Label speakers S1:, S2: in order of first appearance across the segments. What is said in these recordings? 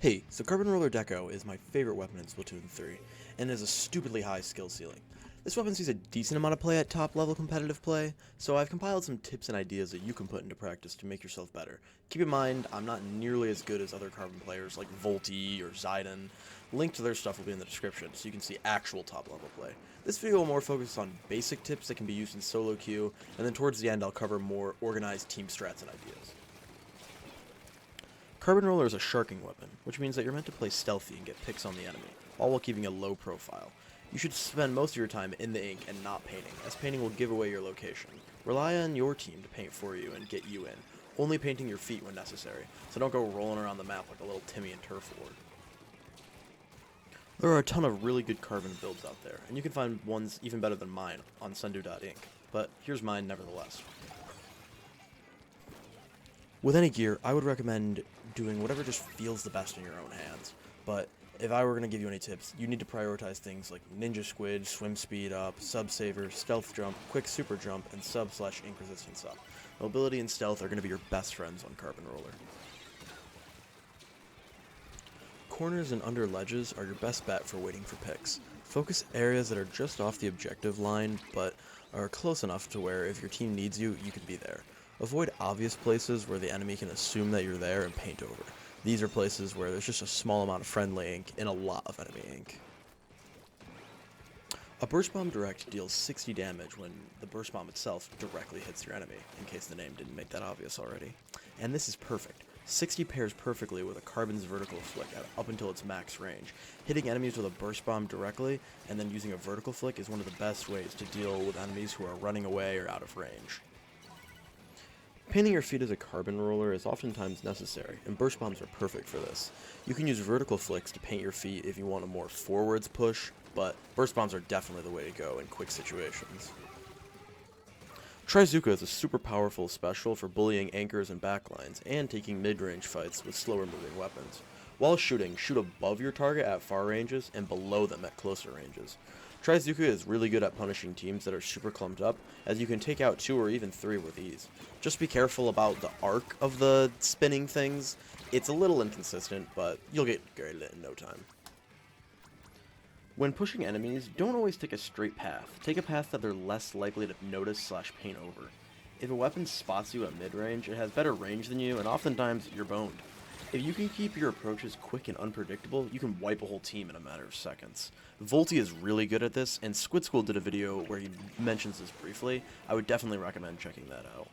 S1: Hey, so Carbon Roller Deco is my favorite weapon in Splatoon 3, and has a stupidly high skill ceiling. This weapon sees a decent amount of play at top level competitive play, so I've compiled some tips and ideas that you can put into practice to make yourself better. Keep in mind, I'm not nearly as good as other Carbon players like Volty or Zidane. Link to their stuff will be in the description, so you can see actual top level play. This video will more focus on basic tips that can be used in solo queue, and then towards the end I'll cover more organized team strats and ideas. Carbon Roller is a sharking weapon, which means that you're meant to play stealthy and get picks on the enemy, all while keeping a low profile. You should spend most of your time in the ink and not painting, as painting will give away your location. Rely on your team to paint for you and get you in, only painting your feet when necessary, so don't go rolling around the map like a little Timmy and turf ward. There are a ton of really good Carbon builds out there, and you can find ones even better than mine on Sendu.ink, but here's mine nevertheless. With any gear, I would recommend doing whatever just feels the best in your own hands, but if I were going to give you any tips, you need to prioritize things like Ninja Squid, Swim Speed Up, Sub Saver, Stealth Jump, Quick Super Jump, and Sub/Ink Resistance Up. Mobility and Stealth are going to be your best friends on Carbon Roller. Corners and under ledges are your best bet for waiting for picks. Focus areas that are just off the objective line, but are close enough to where if your team needs you, you can be there. Avoid obvious places where the enemy can assume that you're there and paint over. These are places where there's just a small amount of friendly ink and a lot of enemy ink. A Burst Bomb Direct deals 60 damage when the Burst Bomb itself directly hits your enemy, in case the name didn't make that obvious already. And this is perfect. 60 pairs perfectly with a Carbon's vertical flick up until its max range. Hitting enemies with a Burst Bomb directly, and then using a vertical flick is one of the best ways to deal with enemies who are running away or out of range. Painting your feet as a Carbon roller is oftentimes necessary, and burst bombs are perfect for this. You can use vertical flicks to paint your feet if you want a more forwards push, but burst bombs are definitely the way to go in quick situations. Trizooka is a super powerful special for bullying anchors and backlines, and taking mid-range fights with slower moving weapons. While shooting, shoot above your target at far ranges and below them at closer ranges. Trizooka is really good at punishing teams that are super clumped up, as you can take out 2 or even 3 with ease. Just be careful about the arc of the spinning things. It's a little inconsistent, but you'll get good at it in no time. When pushing enemies, don't always take a straight path. Take a path that they're less likely to notice/paint over. If a weapon spots you at mid-range, it has better range than you, and oftentimes you're boned. If you can keep your approaches quick and unpredictable, you can wipe a whole team in a matter of seconds. Volty is really good at this, and Squid School did a video where he mentions this briefly. I would definitely recommend checking that out.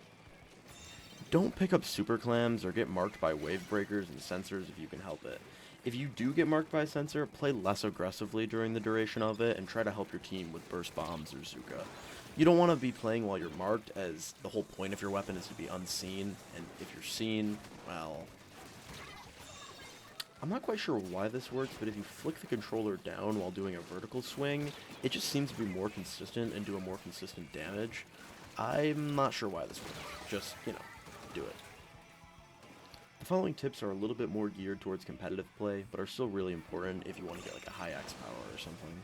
S1: Don't pick up super clams or get marked by wave breakers and sensors if you can help it. If you do get marked by a sensor, play less aggressively during the duration of it and try to help your team with burst bombs or Trizooka. You don't want to be playing while you're marked, as the whole point of your weapon is to be unseen, and if you're seen, well, I'm not quite sure why this works, but if you flick the controller down while doing a vertical swing, it just seems to be more consistent and do a more consistent damage. I'm not sure why this works. Just, do it. The following tips are a little bit more geared towards competitive play, but are still really important if you want to get like a high X power or something.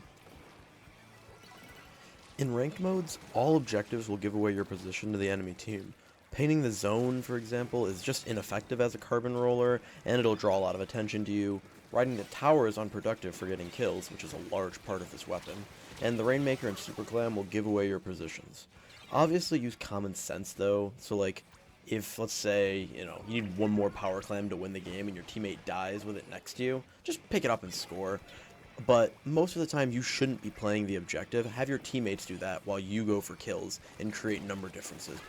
S1: In ranked modes, all objectives will give away your position to the enemy team. Painting the zone, for example, is just ineffective as a Carbon roller, and it'll draw a lot of attention to you. Riding the tower is unproductive for getting kills, which is a large part of this weapon, and the Rainmaker and Super Clam will give away your positions. Obviously use common sense though, so like, if, let's say, you need one more power clam to win the game and your teammate dies with it next to you, just pick it up and score. But most of the time you shouldn't be playing the objective. Have your teammates do that while you go for kills and create number differences.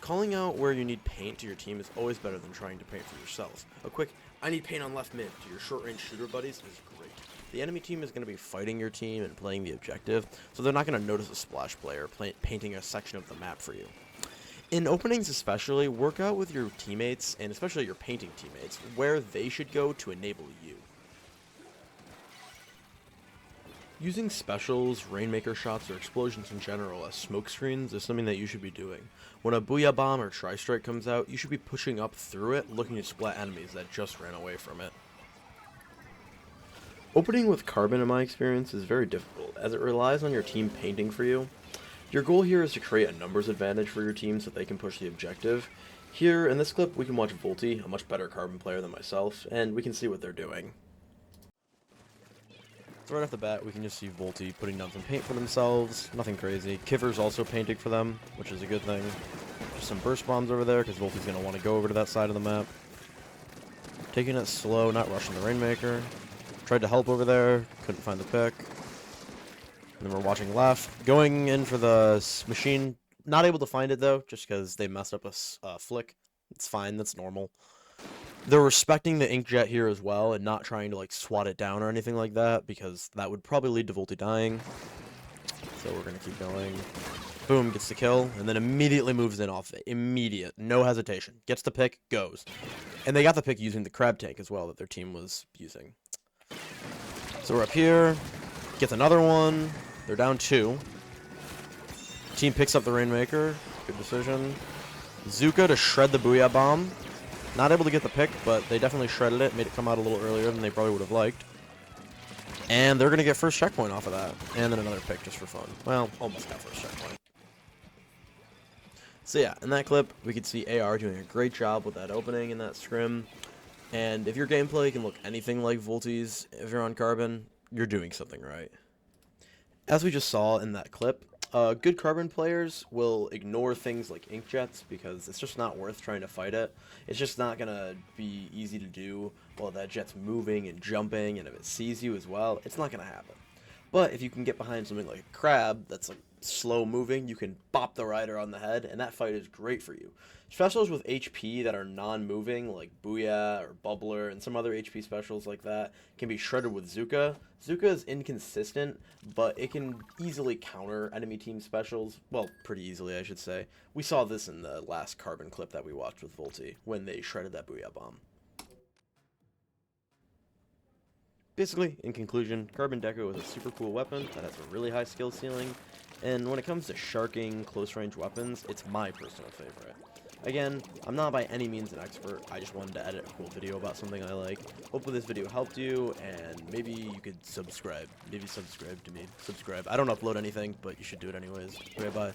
S1: Calling out where you need paint to your team is always better than trying to paint for yourself. A quick, I need paint on left mid to your short-range shooter buddies is great. The enemy team is going to be fighting your team and playing the objective, so they're not going to notice a splash player painting a section of the map for you. In openings especially, work out with your teammates, and especially your painting teammates, where they should go to enable you. Using specials, Rainmaker shots, or explosions in general as smoke screens is something that you should be doing. When a Booyah Bomb or Tri-Strike comes out, you should be pushing up through it, looking to splat enemies that just ran away from it. Opening with Carbon, in my experience, is very difficult, as it relies on your team painting for you. Your goal here is to create a numbers advantage for your team so they can push the objective. Here, in this clip, we can watch Volty, a much better Carbon player than myself, and we can see what they're doing. So right off the bat, we can just see Volty putting down some paint for themselves, nothing crazy. Kiver's also painting for them, which is a good thing. Just some burst bombs over there, because Volty's going to want to go over to that side of the map. Taking it slow, not rushing the Rainmaker. Tried to help over there, couldn't find the pick. And then we're watching left, going in for the machine. Not able to find it, though, just because they messed up a flick. It's fine, that's normal. They're respecting the inkjet here as well, and not trying to, like, swat it down or anything like that, because that would probably lead to Volty dying. So we're going to keep going. Boom, gets the kill, and then immediately moves in off it. Immediate, no hesitation. Gets the pick, goes. And they got the pick using the crab tank as well that their team was using. So we're up here. Gets another one. They're down 2. Team picks up the Rainmaker. Good decision. Trizooka to shred the Booyah Bomb. Not able to get the pick, but they definitely shredded it. Made it come out a little earlier than they probably would have liked. And they're going to get first checkpoint off of that. And then another pick just for fun. Well, almost got first checkpoint. So yeah, in that clip, we could see AR doing a great job with that opening in that scrim. And if your gameplay can look anything like Volty's, if you're on Carbon, you're doing something right. As we just saw in that clip, good Carbon players will ignore things like inkjets because it's just not worth trying to fight it. It's just not going to be easy to do while that jet's moving and jumping, and if it sees you as well, it's not going to happen. But if you can get behind something like a crab that's like slow moving, you can bop the rider on the head, and that fight is great for you. Specials with HP that are non-moving, like Booyah or Bubbler and some other HP specials like that, can be shredded with Trizooka. Trizooka is inconsistent, but it can easily counter enemy team specials. Well, pretty easily, I should say. We saw this in the last Carbon clip that we watched with Volty, when they shredded that Booyah Bomb. Basically, in conclusion, Carbon Deco is a super cool weapon that has a really high skill ceiling, and when it comes to sharking close-range weapons, it's my personal favorite. Again, I'm not by any means an expert, I just wanted to edit a cool video about something I like. Hopefully this video helped you, and maybe you could subscribe. Maybe subscribe to me. Subscribe. I don't upload anything, but you should do it anyways. Okay, bye.